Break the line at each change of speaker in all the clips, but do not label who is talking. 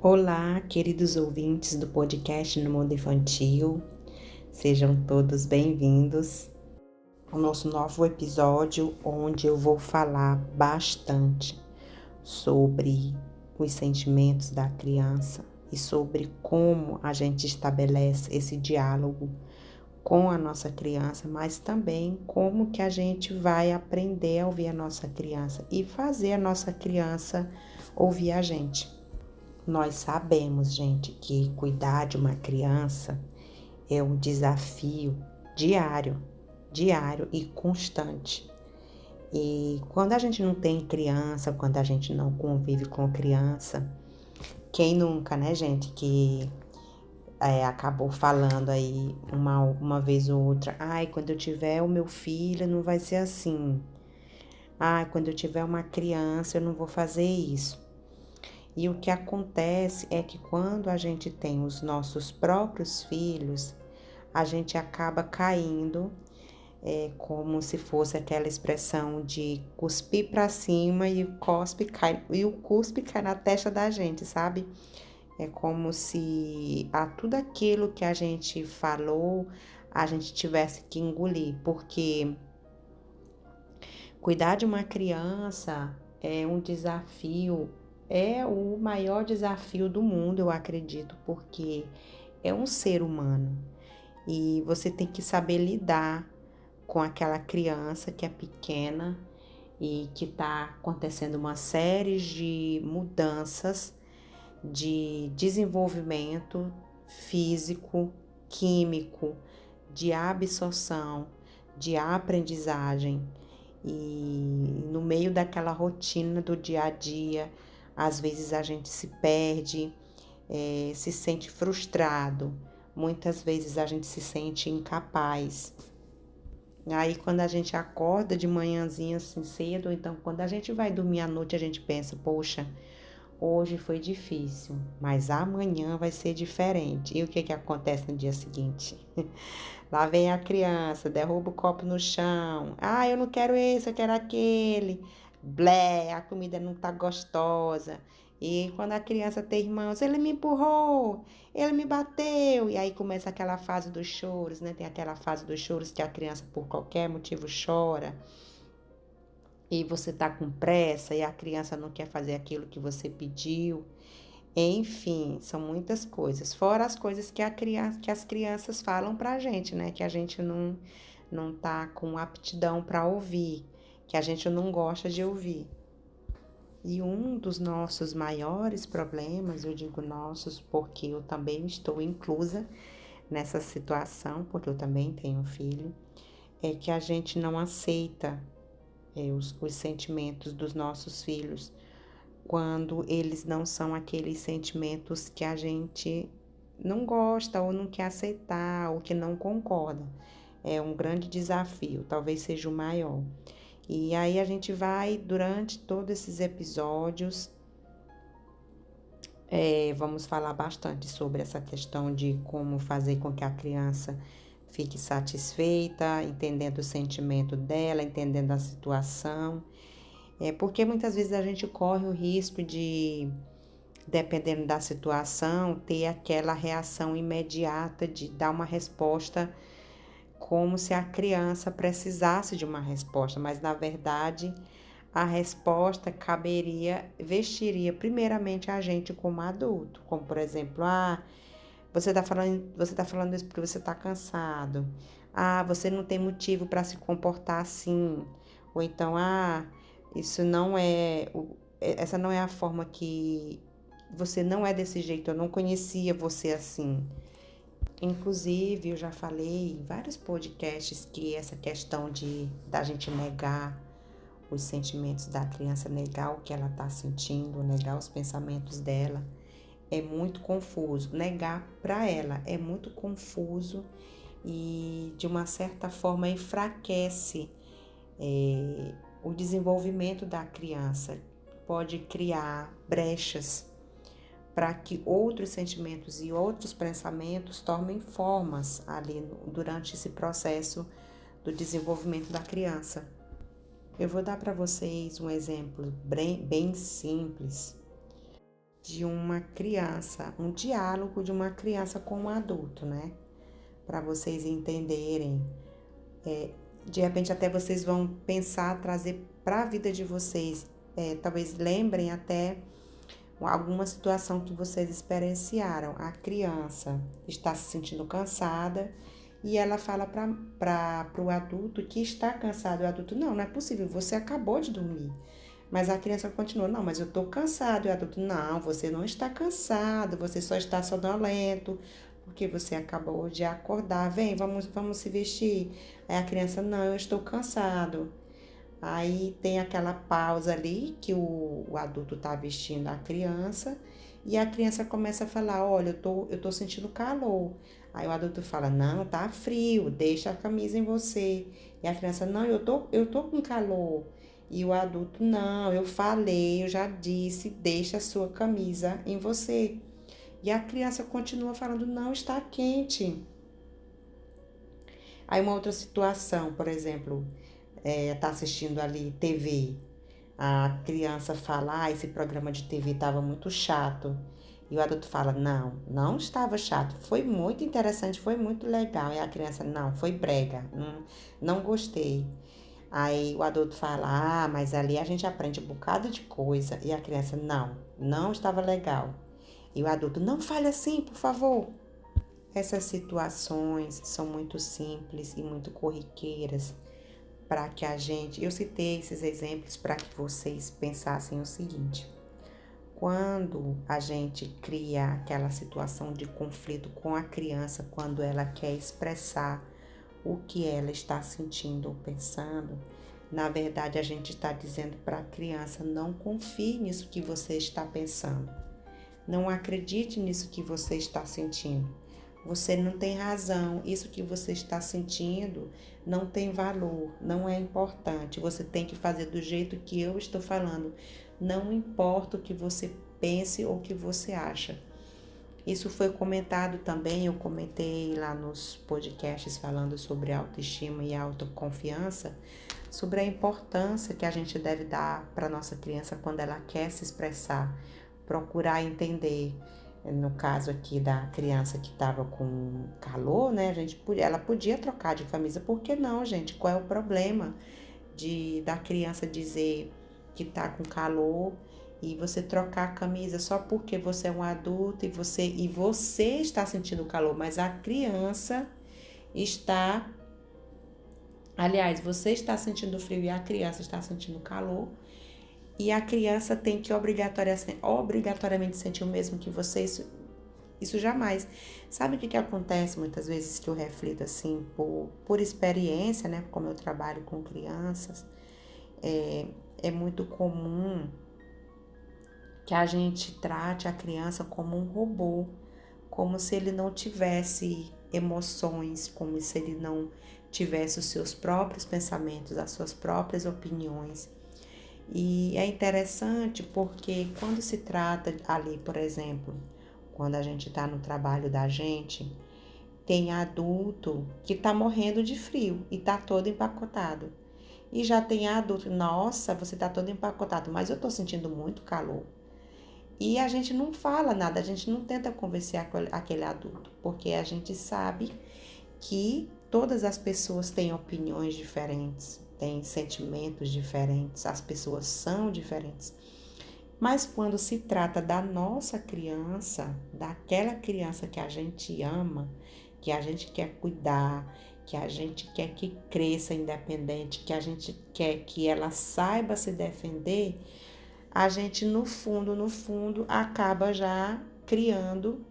Olá, queridos ouvintes do podcast No Mundo Infantil, sejam todos bem-vindos ao nosso novo episódio, onde eu vou falar bastante sobre os sentimentos da criança e sobre como a gente estabelece esse diálogo com a nossa criança, mas também como que a gente vai aprender a ouvir a nossa criança e fazer a nossa criança ouvir a gente. Nós sabemos, gente, que cuidar de uma criança é um desafio diário e constante. E quando a gente não tem criança, quando a gente não convive com criança, quem nunca, né, gente, que acabou falando aí uma vez ou outra, ai, quando eu tiver o meu filho não vai ser assim. Ai, quando eu tiver uma criança eu não vou fazer isso. E o que acontece é que quando a gente tem os nossos próprios filhos, a gente acaba caindo, como se fosse aquela expressão de cuspir para cima e o cuspe cai na testa da gente, sabe? É como se a tudo aquilo que a gente falou, a gente tivesse que engolir, porque cuidar de uma criança é um desafio, é o maior desafio do mundo, eu acredito, porque é um ser humano e você tem que saber lidar com aquela criança que é pequena e que está acontecendo uma série de mudanças de desenvolvimento físico, químico, de absorção, de aprendizagem. E no meio daquela rotina do dia a dia, às vezes a gente se perde, se sente frustrado, muitas vezes a gente se sente incapaz. Aí quando a gente acorda de manhãzinha assim cedo, ou então quando a gente vai dormir à noite, a gente pensa, poxa, hoje foi difícil, mas amanhã vai ser diferente. E o que acontece no dia seguinte? Lá vem a criança, derruba o copo no chão. Ah, eu não quero esse, eu quero aquele. Blé, a comida não tá gostosa. E quando a criança tem irmãos, ele me empurrou, ele me bateu. E aí começa aquela fase dos choros, né? Tem aquela fase dos choros que a criança por qualquer motivo chora. E você tá com pressa e a criança não quer fazer aquilo que você pediu. Enfim, são muitas coisas. Fora as coisas que as crianças falam pra gente, né? Que a gente não tá com aptidão para ouvir, que a gente não gosta de ouvir. E um dos nossos maiores problemas, eu digo nossos porque eu também estou inclusa nessa situação, porque eu também tenho um filho, é que a gente não aceita os sentimentos dos nossos filhos quando eles não são aqueles sentimentos que a gente não gosta ou não quer aceitar ou que não concorda. É um grande desafio, talvez seja o maior. E aí a gente vai, durante todos esses episódios, vamos falar bastante sobre essa questão de como fazer com que a criança fique satisfeita, entendendo o sentimento dela, entendendo a situação. Porque muitas vezes a gente corre o risco de, dependendo da situação, ter aquela reação imediata de dar uma resposta como se a criança precisasse de uma resposta, mas na verdade a resposta vestiria primeiramente a gente como adulto, como por exemplo, você tá falando isso porque você tá cansado. Ah, você não tem motivo para se comportar assim. Ou então, isso não essa não é a forma que você não é desse jeito, eu não conhecia você assim. Inclusive, eu já falei em vários podcasts que essa questão da gente negar os sentimentos da criança, negar o que ela está sentindo, negar os pensamentos dela, é muito confuso. Negar para ela é muito confuso e, de uma certa forma, enfraquece o desenvolvimento da criança. Pode criar brechas para que outros sentimentos e outros pensamentos tomem formas ali durante esse processo do desenvolvimento da criança. Eu vou dar para vocês um exemplo bem simples. de uma criança, um diálogo de uma criança com um adulto, né? Para vocês entenderem. De repente até vocês vão pensar, trazer para a vida de vocês. Talvez lembrem até alguma situação que vocês experienciaram. A criança está se sentindo cansada e ela fala para o adulto que está cansado. O adulto, não é possível, você acabou de dormir. Mas a criança continua, não, mas eu estou cansado. E o adulto, não, você não está cansado, você só está sonolento, porque você acabou de acordar. Vem, vamos se vestir. Aí a criança, não, eu estou cansado. Aí tem aquela pausa ali que o adulto está vestindo a criança e a criança começa a falar, olha, eu tô sentindo calor. Aí o adulto fala, não, tá frio, deixa a camisa em você. E a criança, não, eu tô com calor. E o adulto, não, eu falei, eu já disse, deixa a sua camisa em você. E a criança continua falando, não, está quente. Aí uma outra situação, por exemplo, tá assistindo ali TV, a criança fala, esse programa de TV estava muito chato. E o adulto fala, não estava chato, foi muito interessante, foi muito legal. E a criança, não, foi brega, não gostei. Aí o adulto fala, mas ali a gente aprende um bocado de coisa. E a criança, não estava legal. E o adulto, não fale assim, por favor. Essas situações são muito simples e muito corriqueiras para que eu citei esses exemplos para que vocês pensassem o seguinte: quando a gente cria aquela situação de conflito com a criança, quando ela quer expressar o que ela está sentindo ou pensando, na verdade a gente está dizendo para a criança, não confie nisso que você está pensando, não acredite nisso que você está sentindo. Você não tem razão, isso que você está sentindo não tem valor, não é importante. Você tem que fazer do jeito que eu estou falando. Não importa o que você pense ou o que você acha. Isso foi comentado também, eu comentei lá nos podcasts falando sobre autoestima e autoconfiança, sobre a importância que a gente deve dar para nossa criança quando ela quer se expressar, procurar entender. No caso aqui da criança que estava com calor, né? Ela podia trocar de camisa. Por que não, gente? Qual é o problema da criança dizer que tá com calor e você trocar a camisa só porque você é um adulto e você está sentindo calor, mas a criança está, aliás, você está sentindo frio e a criança está sentindo calor. E a criança tem que obrigatoriamente sentir o mesmo que você, isso jamais. Sabe o que acontece muitas vezes que eu reflito assim, por experiência, né? Como eu trabalho com crianças, é muito comum que a gente trate a criança como um robô, como se ele não tivesse emoções, como se ele não tivesse os seus próprios pensamentos, as suas próprias opiniões. E é interessante porque quando se trata ali, por exemplo, quando a gente está no trabalho da gente, tem adulto que está morrendo de frio e está todo empacotado. E já tem adulto, nossa, você está todo empacotado, mas eu estou sentindo muito calor. E a gente não fala nada, a gente não tenta convencer aquele adulto, porque a gente sabe que todas as pessoas têm opiniões diferentes, têm sentimentos diferentes, as pessoas são diferentes. Mas quando se trata da nossa criança, daquela criança que a gente ama, que a gente quer cuidar, que a gente quer que cresça independente, que a gente quer que ela saiba se defender, a gente no fundo, acaba já criando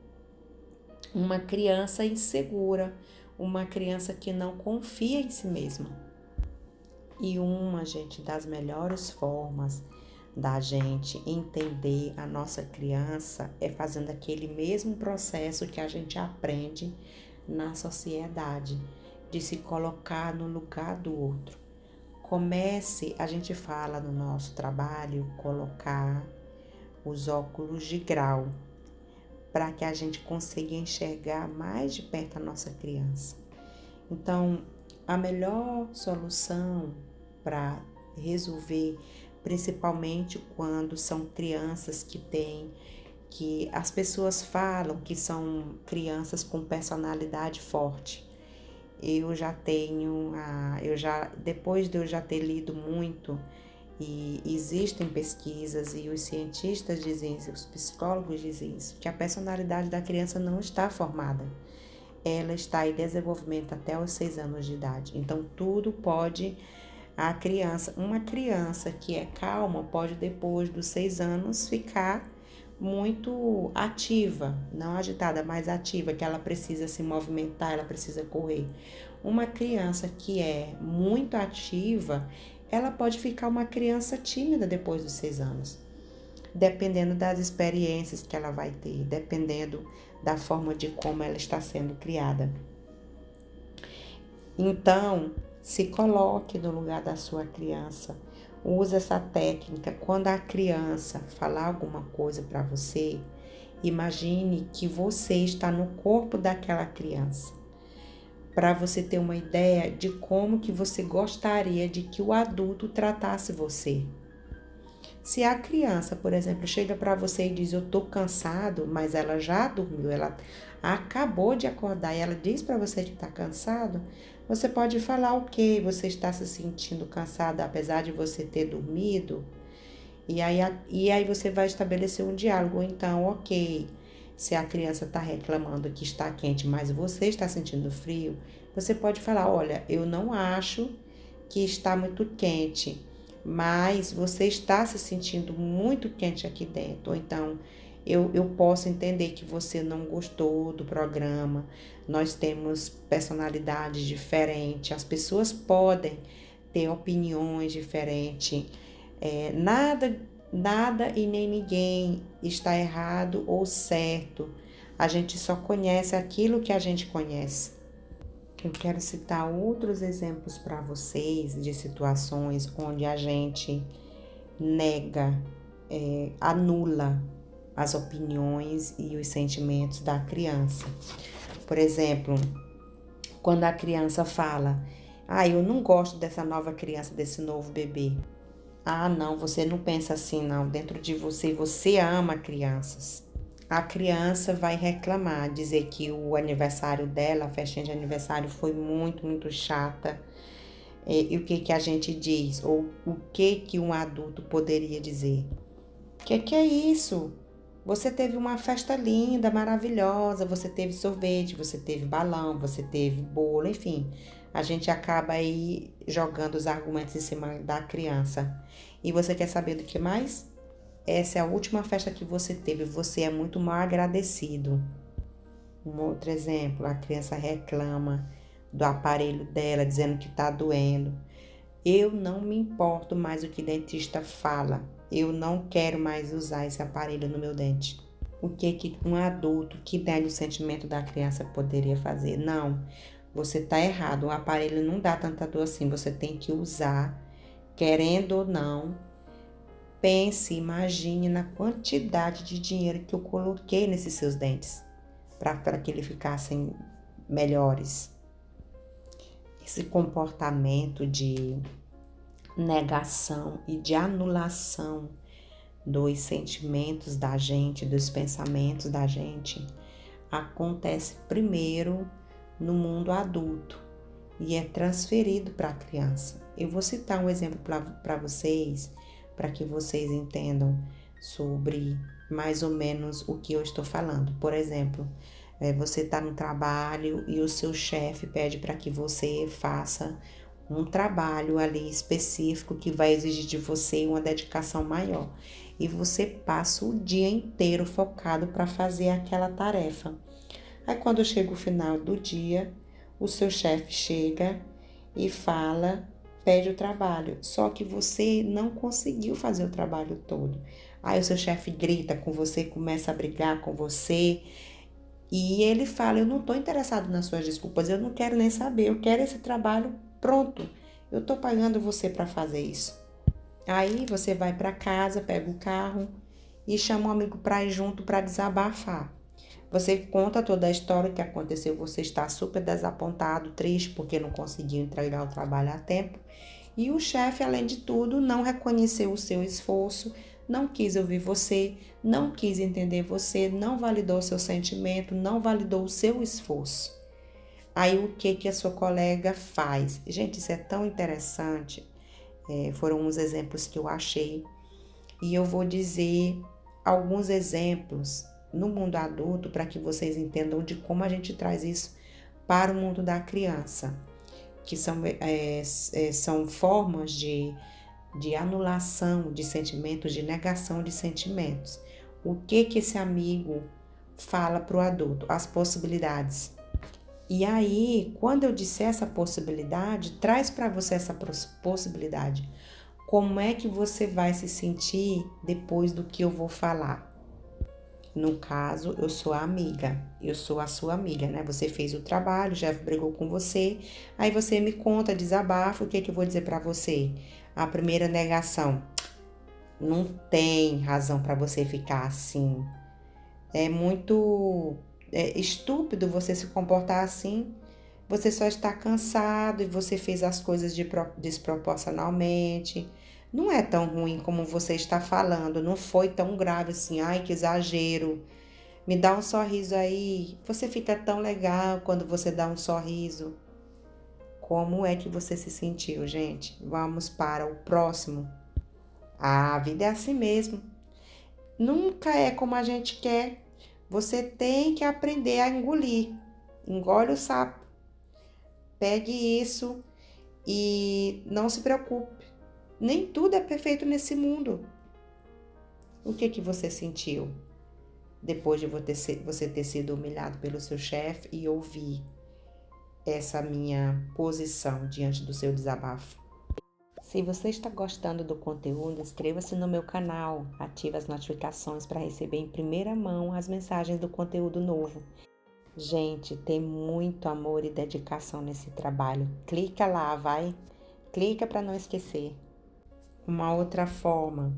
uma criança insegura, uma criança que não confia em si mesma. E gente, das melhores formas da gente entender a nossa criança é fazendo aquele mesmo processo que a gente aprende na sociedade, de se colocar no lugar do outro. A gente fala no nosso trabalho, colocar os óculos de grau, para que a gente consiga enxergar mais de perto a nossa criança. Então, a melhor solução para resolver, principalmente quando são crianças que têm que as pessoas falam que são crianças com personalidade forte. Depois de eu já ter lido muito, e existem pesquisas e os cientistas dizem isso, os psicólogos dizem isso, que a personalidade da criança não está formada. Ela está em desenvolvimento até os 6 anos de idade. Então, tudo pode, uma criança que é calma, pode depois dos 6 anos ficar muito ativa, não agitada, mas ativa, que ela precisa se movimentar, ela precisa correr. Uma criança que é muito ativa, ela pode ficar uma criança tímida depois dos 6 anos, dependendo das experiências que ela vai ter, dependendo da forma de como ela está sendo criada. Então, se coloque no lugar da sua criança. Use essa técnica. Quando a criança falar alguma coisa para você, imagine que você está no corpo daquela criança, para você ter uma ideia de como que você gostaria de que o adulto tratasse você. Se a criança, por exemplo, chega para você e diz, eu tô cansado, mas ela já dormiu, ela acabou de acordar e ela diz para você que está cansado, você pode falar o quê? Você está se sentindo cansado apesar de você ter dormido? E aí você vai estabelecer um diálogo. Então, ok, se a criança está reclamando que está quente, mas você está sentindo frio, você pode falar, olha, eu não acho que está muito quente, mas você está se sentindo muito quente aqui dentro. Ou então, eu posso entender que você não gostou do programa, nós temos personalidades diferentes, as pessoas podem ter opiniões diferentes, nada e nem ninguém está errado ou certo, a gente só conhece aquilo que a gente conhece. Eu quero citar outros exemplos para vocês de situações onde a gente nega, anula as opiniões e os sentimentos da criança. Por exemplo, quando a criança fala, eu não gosto dessa nova criança, desse novo bebê. Não, você não pensa assim não, dentro de você ama crianças. A criança vai reclamar, dizer que o aniversário dela, a festinha de aniversário foi muito, muito chata. E o que a gente diz? Ou o que um adulto poderia dizer? Que é isso? Você teve uma festa linda, maravilhosa, você teve sorvete, você teve balão, você teve bolo, enfim. A gente acaba aí jogando os argumentos em cima da criança. E você quer saber do que mais? Essa é a última festa que você teve, você é muito mal agradecido. Um outro exemplo, a criança reclama do aparelho dela, dizendo que está doendo. Eu não me importo mais o que o dentista fala. Eu não quero mais usar esse aparelho no meu dente. O que um adulto que nega o sentimento da criança poderia fazer? Não, você está errado. O aparelho não dá tanta dor assim. Você tem que usar, querendo ou não. Pense, imagine na quantidade de dinheiro que eu coloquei nesses seus dentes para que eles ficassem melhores. Esse comportamento de negação e de anulação dos sentimentos da gente, dos pensamentos da gente, acontece primeiro no mundo adulto e é transferido para a criança. Eu vou citar um exemplo para vocês, para que vocês entendam sobre mais ou menos o que eu estou falando. Por exemplo, você está no trabalho e o seu chefe pede para que você faça um trabalho ali específico que vai exigir de você uma dedicação maior. E você passa o dia inteiro focado para fazer aquela tarefa. Aí quando chega o final do dia, o seu chefe chega e pede o trabalho. Só que você não conseguiu fazer o trabalho todo. Aí o seu chefe grita com você, começa a brigar com você. E ele fala, eu não estou interessado nas suas desculpas, eu não quero nem saber, eu quero esse trabalho pronto. Eu estou pagando você para fazer isso. Aí você vai para casa, pega o carro e chama um amigo para ir junto para desabafar. Você conta toda a história que aconteceu, você está super desapontado, triste porque não conseguiu entregar o trabalho a tempo. E o chefe, além de tudo, não reconheceu o seu esforço, não quis ouvir você, não quis entender você, não validou o seu sentimento, não validou o seu esforço. Aí o que a sua colega faz? Gente, isso é tão interessante. Foram uns exemplos que eu achei. E eu vou dizer alguns exemplos no mundo adulto para que vocês entendam de como a gente traz isso para o mundo da criança, que são formas de anulação de sentimentos, de negação de sentimentos. O que esse amigo fala para o adulto? As possibilidades. E aí, quando eu disser essa possibilidade, traz para você essa possibilidade. Como é que você vai se sentir depois do que eu vou falar? No caso, eu sou a amiga, eu sou a sua amiga, né? Você fez o trabalho, já brigou com você, aí você me conta, desabafa, o que eu vou dizer para você? A primeira negação, não tem razão para você ficar assim. É muito estúpido você se comportar assim. Você só está cansado e você fez as coisas desproporcionalmente. Não é tão ruim como você está falando, não foi tão grave assim. Ai, que exagero. Me dá um sorriso aí. Você fica tão legal quando você dá um sorriso. Como é que você se sentiu, gente? Vamos para o próximo. A vida é assim mesmo. Nunca é como a gente quer. Você tem que aprender a engolir. Engole o sapo. Pegue isso e não se preocupe. Nem tudo é perfeito nesse mundo. O que você sentiu depois de você ter sido humilhado pelo seu chefe e ouvir essa minha posição diante do seu desabafo? Se você está gostando do conteúdo, inscreva-se no meu canal, ative as notificações para receber em primeira mão as mensagens do conteúdo novo. Gente, tem muito amor e dedicação nesse trabalho. Clica lá, vai. Clica para não esquecer. Uma outra forma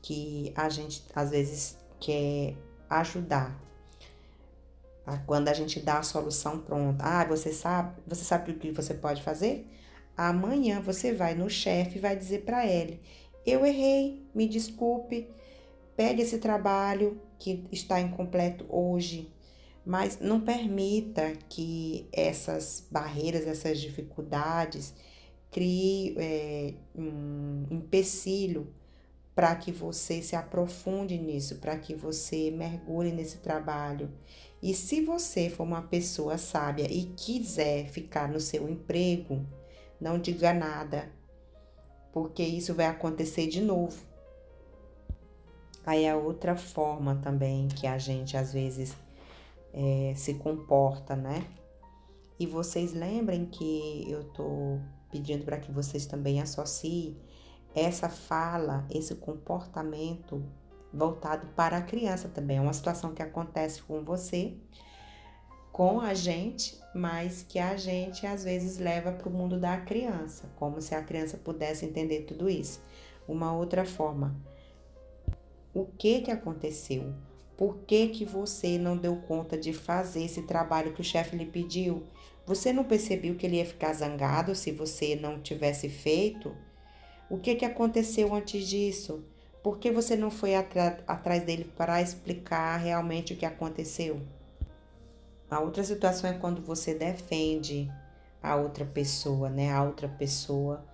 que a gente às vezes quer ajudar, quando a gente dá a solução pronta. Você sabe o que você pode fazer? Amanhã você vai no chefe e vai dizer para ele: eu errei, me desculpe, pegue esse trabalho que está incompleto hoje, mas não permita que essas barreiras, essas dificuldades crie um empecilho para que você se aprofunde nisso, para que você mergulhe nesse trabalho. E se você for uma pessoa sábia e quiser ficar no seu emprego, não diga nada, porque isso vai acontecer de novo. Aí a outra forma também que a gente às vezes se comporta, né? E vocês lembrem que eu tô pedindo para que vocês também associem essa fala, esse comportamento voltado para a criança também. É uma situação que acontece com você, com a gente, mas que a gente às vezes leva para o mundo da criança, como se a criança pudesse entender tudo isso. Uma outra forma, o que aconteceu? Por que você não deu conta de fazer esse trabalho que o chefe lhe pediu? Você não percebeu que ele ia ficar zangado se você não tivesse feito? O que aconteceu antes disso? Por que você não foi atrás dele para explicar realmente o que aconteceu? A outra situação é quando você defende a outra pessoa, né? A outra pessoa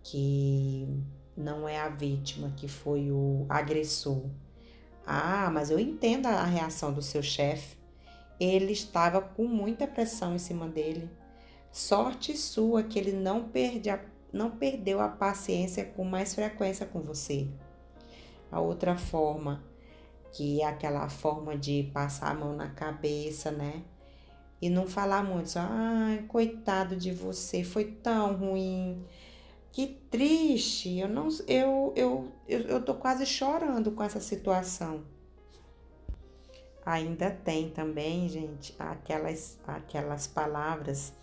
que não é a vítima, que foi o agressor. Mas eu entendo a reação do seu chefe. Ele estava com muita pressão em cima dele. Sorte sua que ele não perdeu a paciência com mais frequência com você. A outra forma, que é aquela forma de passar a mão na cabeça, né? E não falar muito, só, coitado de você, foi tão ruim. Que triste, eu tô quase chorando com essa situação. Ainda tem também, gente, aquelas palavras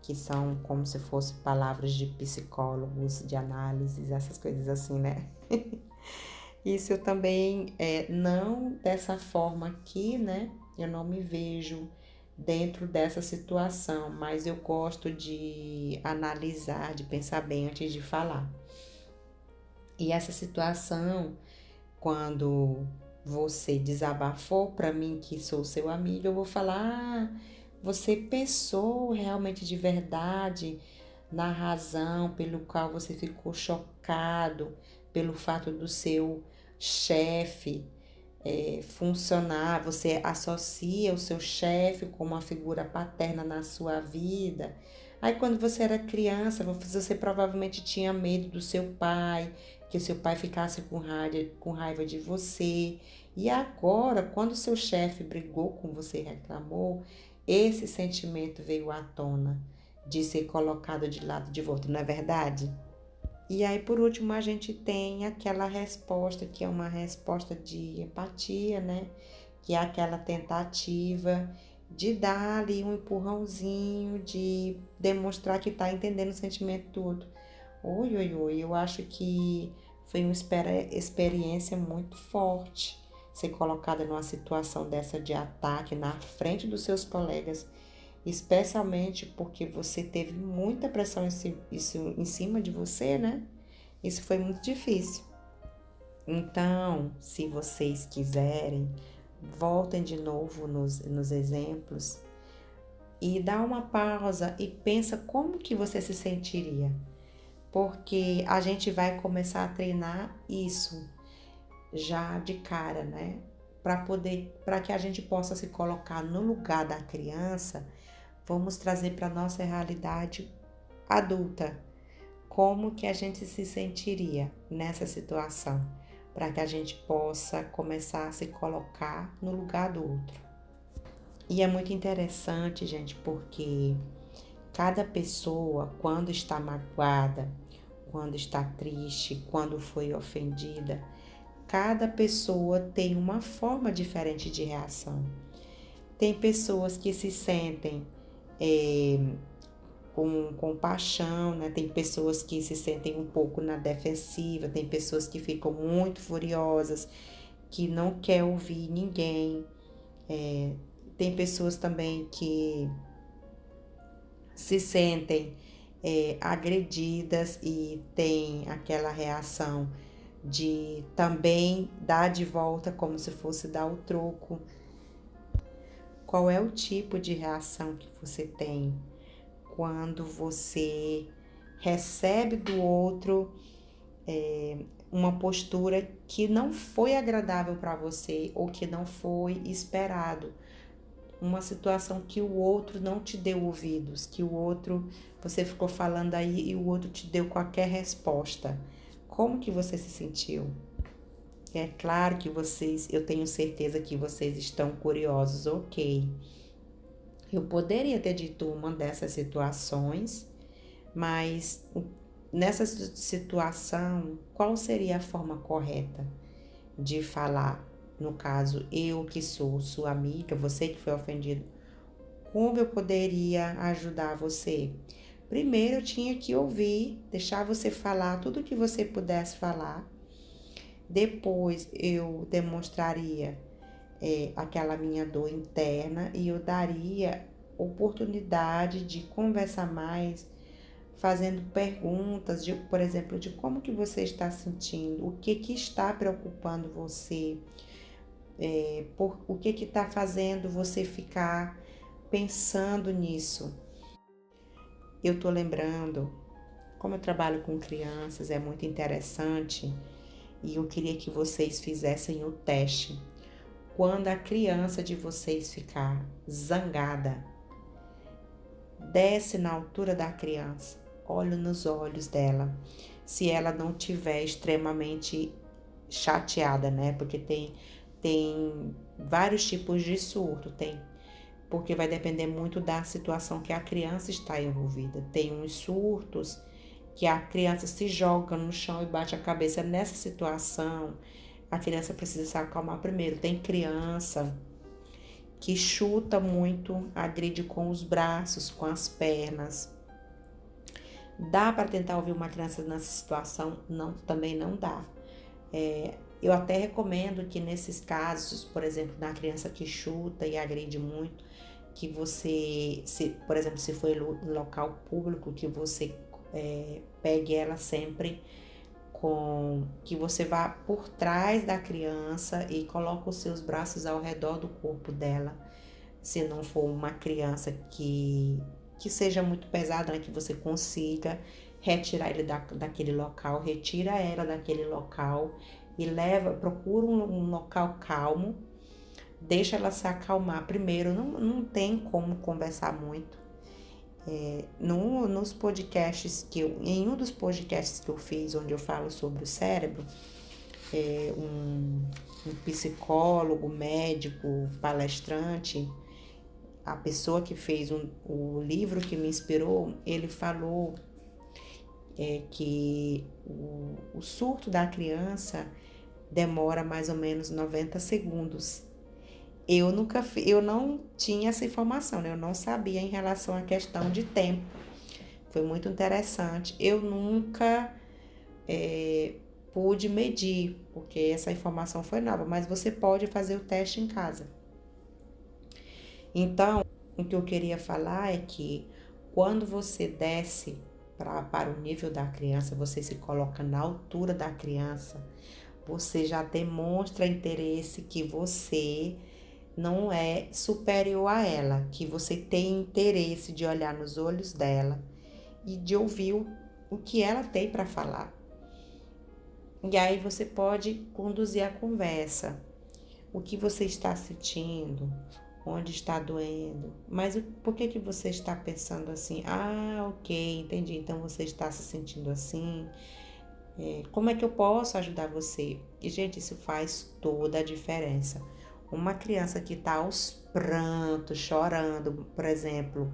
que são como se fossem palavras de psicólogos, de análises, essas coisas assim, né? Isso eu também, não dessa forma aqui, né? Eu não me vejo dentro dessa situação, mas eu gosto de analisar, de pensar bem antes de falar. E essa situação, quando você desabafou para mim, que sou seu amigo, eu vou falar: ah, você pensou realmente de verdade na razão pelo qual você ficou chocado pelo fato do seu chefe funcionar, você associa o seu chefe como uma figura paterna na sua vida. Aí quando você era criança, você provavelmente tinha medo do seu pai, que o seu pai ficasse com raiva de você. E agora, quando o seu chefe brigou com você e reclamou, esse sentimento veio à tona de ser colocado de lado de volta, não é verdade? E aí, por último, a gente tem aquela resposta que é uma resposta de empatia, né? Que é aquela tentativa de dar ali um empurrãozinho, de demonstrar que está entendendo o sentimento do outro. Oi, oi, oi, eu acho que foi uma experiência muito forte ser colocada numa situação dessa de ataque na frente dos seus colegas, especialmente porque você teve muita pressão isso em cima de você, né? Isso foi muito difícil. Então, se vocês quiserem, voltem de novo nos exemplos e dá uma pausa e pensa como que você se sentiria, porque a gente vai começar a treinar isso já de cara, né? Para que a gente possa se colocar no lugar da criança, vamos trazer para nossa realidade adulta. Como que a gente se sentiria nessa situação, para que a gente possa começar a se colocar no lugar do outro. E é muito interessante, gente, porque cada pessoa, quando está magoada, quando está triste, quando foi ofendida, cada pessoa tem uma forma diferente de reação. Tem pessoas que se sentem com compaixão, né? Tem pessoas que se sentem um pouco na defensiva, tem pessoas que ficam muito furiosas, que não quer ouvir ninguém. Tem pessoas também que se sentem agredidas e tem aquela reação de também dar de volta como se fosse dar o troco. Qual é o tipo de reação que você tem quando você recebe do outro uma postura que não foi agradável para você ou que não foi esperado? Uma situação que o outro não te deu ouvidos, que o outro, você ficou falando aí e o outro te deu qualquer resposta. Como que você se sentiu? É claro que eu tenho certeza que vocês estão curiosos, ok. Eu poderia ter dito uma dessas situações, mas nessa situação, qual seria a forma correta de falar? No caso, eu que sou sua amiga, você que foi ofendido, como eu poderia ajudar você? Primeiro, eu tinha que ouvir, deixar você falar tudo o que você pudesse falar. Depois, eu demonstraria aquela minha dor interna e eu daria oportunidade de conversar mais, fazendo perguntas, por exemplo, de como que você está sentindo, o que está preocupando você, o que está fazendo você ficar pensando nisso. Eu tô lembrando, como eu trabalho com crianças, é muito interessante e eu queria que vocês fizessem o teste. Quando a criança de vocês ficar zangada, desce na altura da criança, olha nos olhos dela. Se ela não tiver extremamente chateada, né? Porque tem vários tipos de surto, porque vai depender muito da situação que a criança está envolvida. Tem uns surtos que a criança se joga no chão e bate a cabeça. Nessa situação, a criança precisa se acalmar primeiro. Tem criança que chuta muito, agride com os braços, com as pernas. Dá para tentar ouvir uma criança nessa situação? Não, também não dá. Eu até recomendo que nesses casos, por exemplo, na criança que chuta e agride muito, que você, por exemplo, se for em local público, que você pegue ela sempre com que você vá por trás da criança e coloca os seus braços ao redor do corpo dela. Se não for uma criança que seja muito pesada, né, que você consiga retirar ele daquele local, retira ela daquele local e procura um local calmo, deixa ela se acalmar. Primeiro, não tem como conversar muito. Nos podcasts em um dos podcasts que eu fiz, onde eu falo sobre o cérebro, um psicólogo, médico, palestrante, a pessoa que fez o livro que me inspirou, ele falou que o surto da criança demora mais ou menos 90 segundos. Eu não tinha essa informação, né? Eu não sabia em relação à questão de tempo. Foi muito interessante. Eu nunca pude medir, porque essa informação foi nova, mas você pode fazer o teste em casa. Então, o que eu queria falar é que quando você desce para o nível da criança, você se coloca na altura da criança, você já demonstra interesse que você não é superior a ela, que você tem interesse de olhar nos olhos dela e de ouvir o que ela tem para falar. E aí você pode conduzir a conversa. O que você está sentindo? Onde está doendo? Mas por que você está pensando assim? Ah, ok, entendi. Então você está se sentindo assim. Como é que eu posso ajudar você? E, gente, isso faz toda a diferença. Uma criança que está aos prantos, chorando, por exemplo,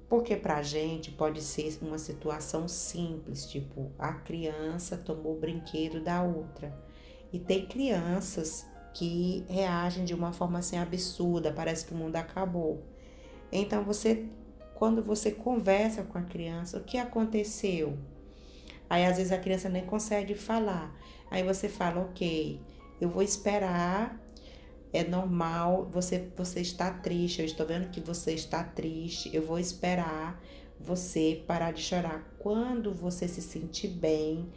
porque pra gente pode ser uma situação simples, tipo, a criança tomou o brinquedo da outra. E tem crianças que reagem de uma forma assim absurda, parece que o mundo acabou. Então quando você conversa com a criança, o que aconteceu? Aí às vezes a criança nem consegue falar. Aí você fala, ok, eu vou esperar, é normal, você está triste, eu estou vendo que você está triste, eu vou esperar você parar de chorar. Quando você se sentir bem,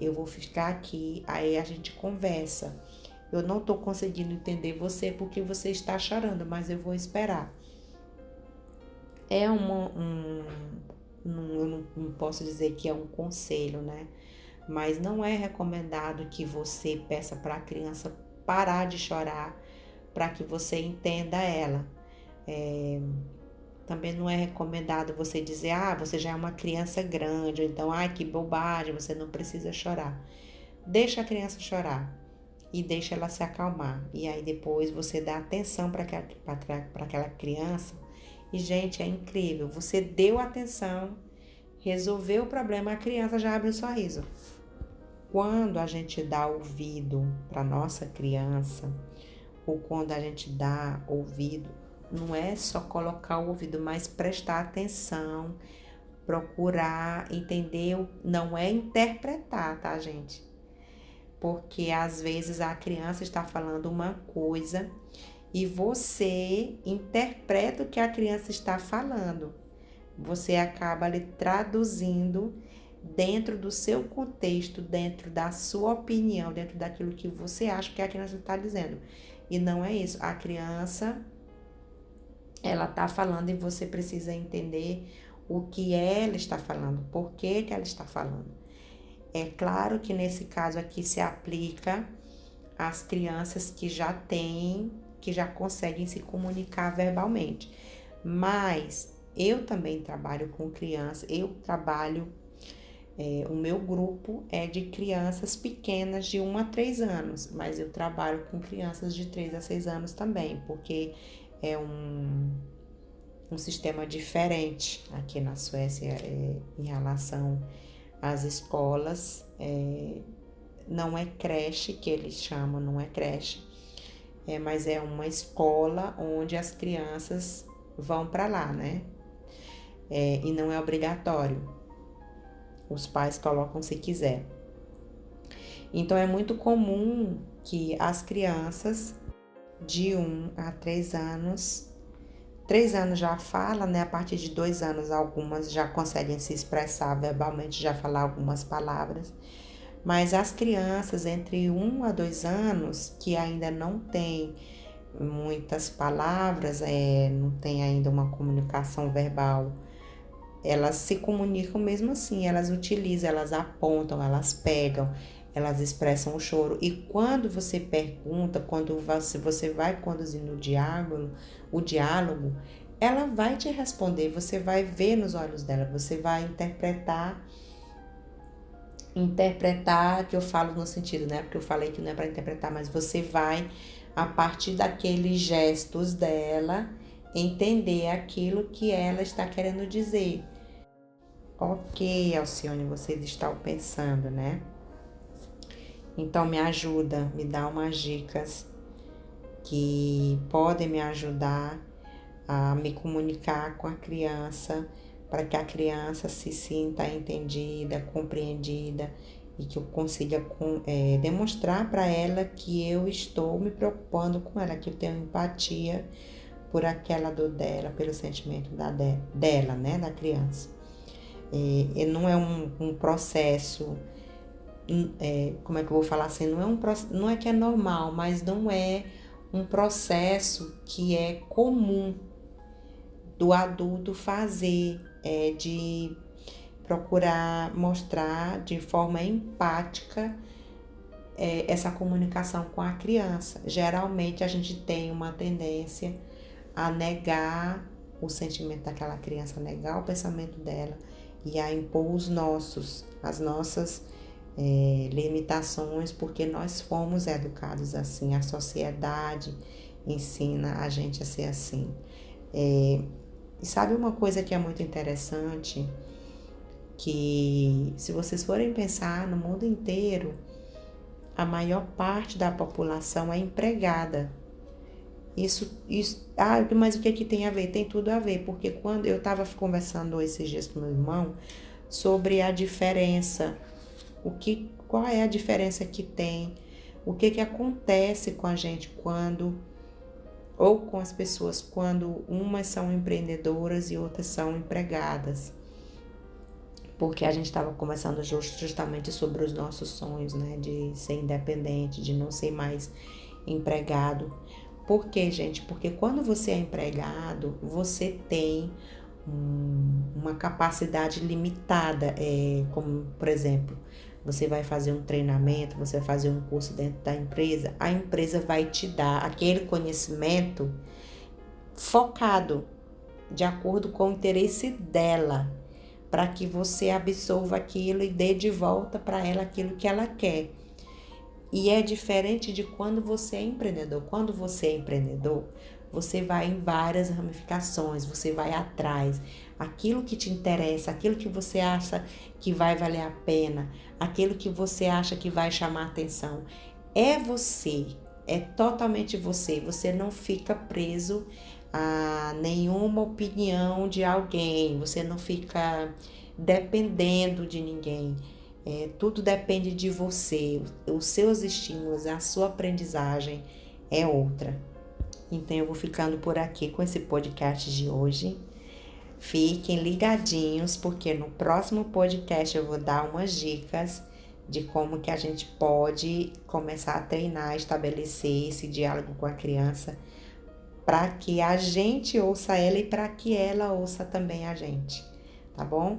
eu vou ficar aqui, aí a gente conversa. Eu não estou conseguindo entender você porque você está chorando, mas eu vou esperar. Eu não posso dizer que é um conselho, né? Mas não é recomendado que você peça para a criança parar de chorar para que você entenda ela. Também não é recomendado você dizer, você já é uma criança grande, ou então, que bobagem, você não precisa chorar. Deixa a criança chorar e deixa ela se acalmar. E aí depois você dá atenção para aquela criança. E, gente, é incrível. Você deu atenção, resolveu o problema, a criança já abre um sorriso. Quando a gente dá ouvido para nossa criança, ou quando a gente dá ouvido, não é só colocar o ouvido, mas prestar atenção, procurar entender, não é interpretar, tá, gente? Porque às vezes a criança está falando uma coisa e você interpreta o que a criança está falando. Você acaba ali traduzindo dentro do seu contexto, dentro da sua opinião, dentro daquilo que você acha que a criança está dizendo. E não é isso. A criança, ela está falando e você precisa entender o que ela está falando, por que ela está falando. É claro que nesse caso aqui se aplica às crianças que já conseguem se comunicar verbalmente. Mas eu também trabalho com crianças, o meu grupo é de crianças pequenas de 1 a 3 anos, mas eu trabalho com crianças de 3 a 6 anos também, porque é um sistema diferente aqui na Suécia em relação às escolas. Não é creche que eles chamam, não é creche, mas é uma escola onde as crianças vão para lá, né? E não é obrigatório. Os pais colocam se quiser. Então é muito comum que as crianças de 1 a 3 anos 3 anos já fala, né? A partir de 2 anos, algumas já conseguem se expressar verbalmente, já falar algumas palavras. Mas as crianças entre 1 a 2 anos, que ainda não têm muitas palavras, não tem ainda uma comunicação verbal, elas se comunicam mesmo assim, elas utilizam, elas apontam, elas pegam, elas expressam o choro. E quando você pergunta, quando você vai conduzindo o diálogo, ela vai te responder, você vai ver nos olhos dela, você vai interpretar, que eu falo no sentido, né? Porque eu falei que não é para interpretar, mas você vai, a partir daqueles gestos dela, entender aquilo que ela está querendo dizer. Ok, Alcione, vocês estão pensando, né? Então me ajuda, me dá umas dicas que podem me ajudar a me comunicar com a criança, para que a criança se sinta entendida, compreendida e que eu consiga demonstrar para ela que eu estou me preocupando com ela, que eu tenho empatia por aquela dor dela, pelo sentimento dela, né, da criança. E não é um processo, como é que eu vou falar assim, não é que é normal, mas não é um processo que é comum do adulto fazer, de procurar mostrar de forma empática essa comunicação com a criança. Geralmente a gente tem uma tendência a negar o sentimento daquela criança, a negar o pensamento dela e a impor as nossas limitações, porque nós fomos educados assim, a sociedade ensina a gente a ser assim. E sabe uma coisa que é muito interessante? Que se vocês forem pensar no mundo inteiro, a maior parte da população é empregada. Mas o que tem a ver? Tem tudo a ver, porque quando eu estava conversando esses dias com meu irmão sobre a diferença, qual é a diferença que tem, o que acontece com a gente ou com as pessoas quando umas são empreendedoras e outras são empregadas. Porque a gente estava conversando justamente sobre os nossos sonhos, né? De ser independente, de não ser mais empregado. Por quê, gente? Porque quando você é empregado, você tem uma capacidade limitada. Como, por exemplo, você vai fazer um treinamento, você vai fazer um curso dentro da empresa, a empresa vai te dar aquele conhecimento focado, de acordo com o interesse dela, para que você absorva aquilo e dê de volta para ela aquilo que ela quer. E é diferente de quando você é empreendedor. Quando você é empreendedor, você vai em várias ramificações, você vai atrás. Aquilo que te interessa, aquilo que você acha que vai valer a pena, aquilo que você acha que vai chamar atenção. É você, é totalmente você. Você não fica preso a nenhuma opinião de alguém, você não fica dependendo de ninguém. Tudo depende de você, os seus estímulos, a sua aprendizagem é outra. Então eu vou ficando por aqui com esse podcast de hoje. Fiquem ligadinhos, porque no próximo podcast eu vou dar umas dicas de como que a gente pode começar a treinar, estabelecer esse diálogo com a criança, para que a gente ouça ela e para que ela ouça também a gente, tá bom?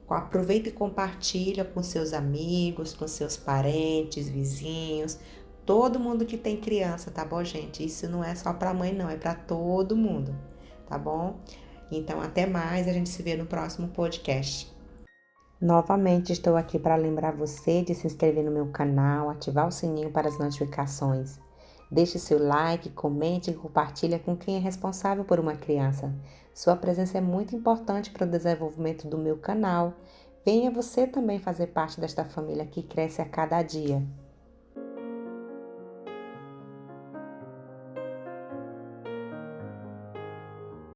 Aproveita e compartilha com seus amigos, com seus parentes, vizinhos, todo mundo que tem criança, tá bom, gente? Isso não é só para mãe, não, é para todo mundo, tá bom? Então, até mais, a gente se vê no próximo podcast. Novamente, estou aqui para lembrar você de se inscrever no meu canal, ativar o sininho para as notificações. Deixe seu like, comente e compartilhe com quem é responsável por uma criança. Sua presença é muito importante para o desenvolvimento do meu canal. Venha você também fazer parte desta família que cresce a cada dia.